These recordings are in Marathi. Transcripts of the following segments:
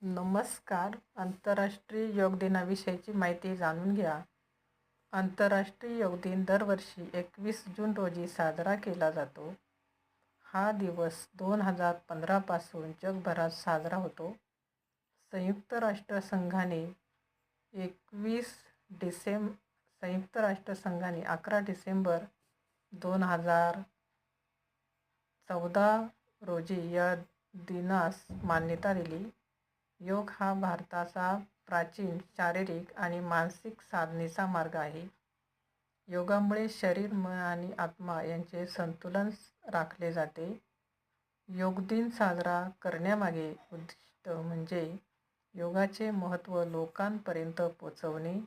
नमस्कार. आंतरराष्ट्रीय योग दिनाविषयीची माहिती जाणून घ्या. आंतरराष्ट्रीय योग दिन दरवर्षी 21 जून रोजी साजरा केला जातो. हा दिवस 2015 पासून जगभरात साजरा होतो. संयुक्त राष्ट्रसंघाने 11 डिसेंबर 2014 रोजी या दिनास मान्यता दिली. योग हा भारताचा प्राचीन शारीरिक आणि मानसिक साधनेचा मार्ग आहे. योगामुळे शरीर, मन आणि आत्मा यांचे संतुलन राखले जाते. योग दिन साजरा करण्यामागे उद्दिष्ट म्हणजे योगाचे महत्त्व लोकांपर्यंत पोचवणे.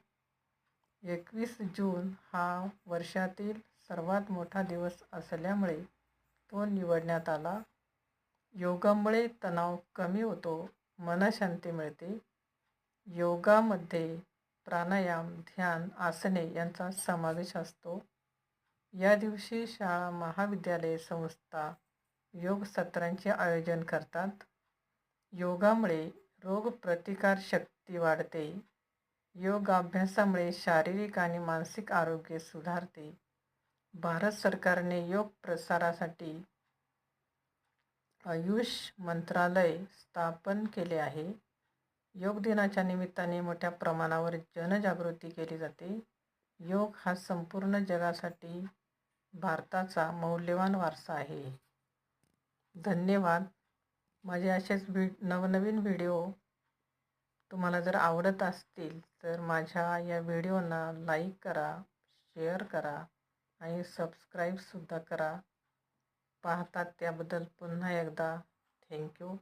21 जून हा वर्षातील सर्वात मोठा दिवस असल्यामुळे तो निवडण्यात आला. योगामुळे तणाव कमी होतो, मनशांती मिळते. योगामध्ये प्राणायाम, ध्यान, आसने यांचा समावेश असतो. या दिवशी शाळा, महाविद्यालये, संस्था योग सत्रांचे आयोजन करतात. योगामुळे रोगप्रतिकारशक्ती वाढते. योगाभ्यासामुळे शारीरिक आणि मानसिक आरोग्य सुधारते. भारत सरकारने योग प्रसारासाठी आयुष मंत्रालय स्थापन केले आहे. योग दिनाच्या निमित्ताने मोठ्या प्रमाणावर जनजागृती केली जाते. योग हा संपूर्ण जगासाठी भारताचा मौल्यवान वारसा आहे. धन्यवाद. माझे असेच नवनवीन व्हिडिओ तुम्हाला जर आवडत असतील तर माझ्या या व्हिडिओना लाईक करा, शेअर करा आणि सबस्क्राईबसुद्धा करा. पाहतात त्याबद्दल पुन्हा एकदा थँक्यू.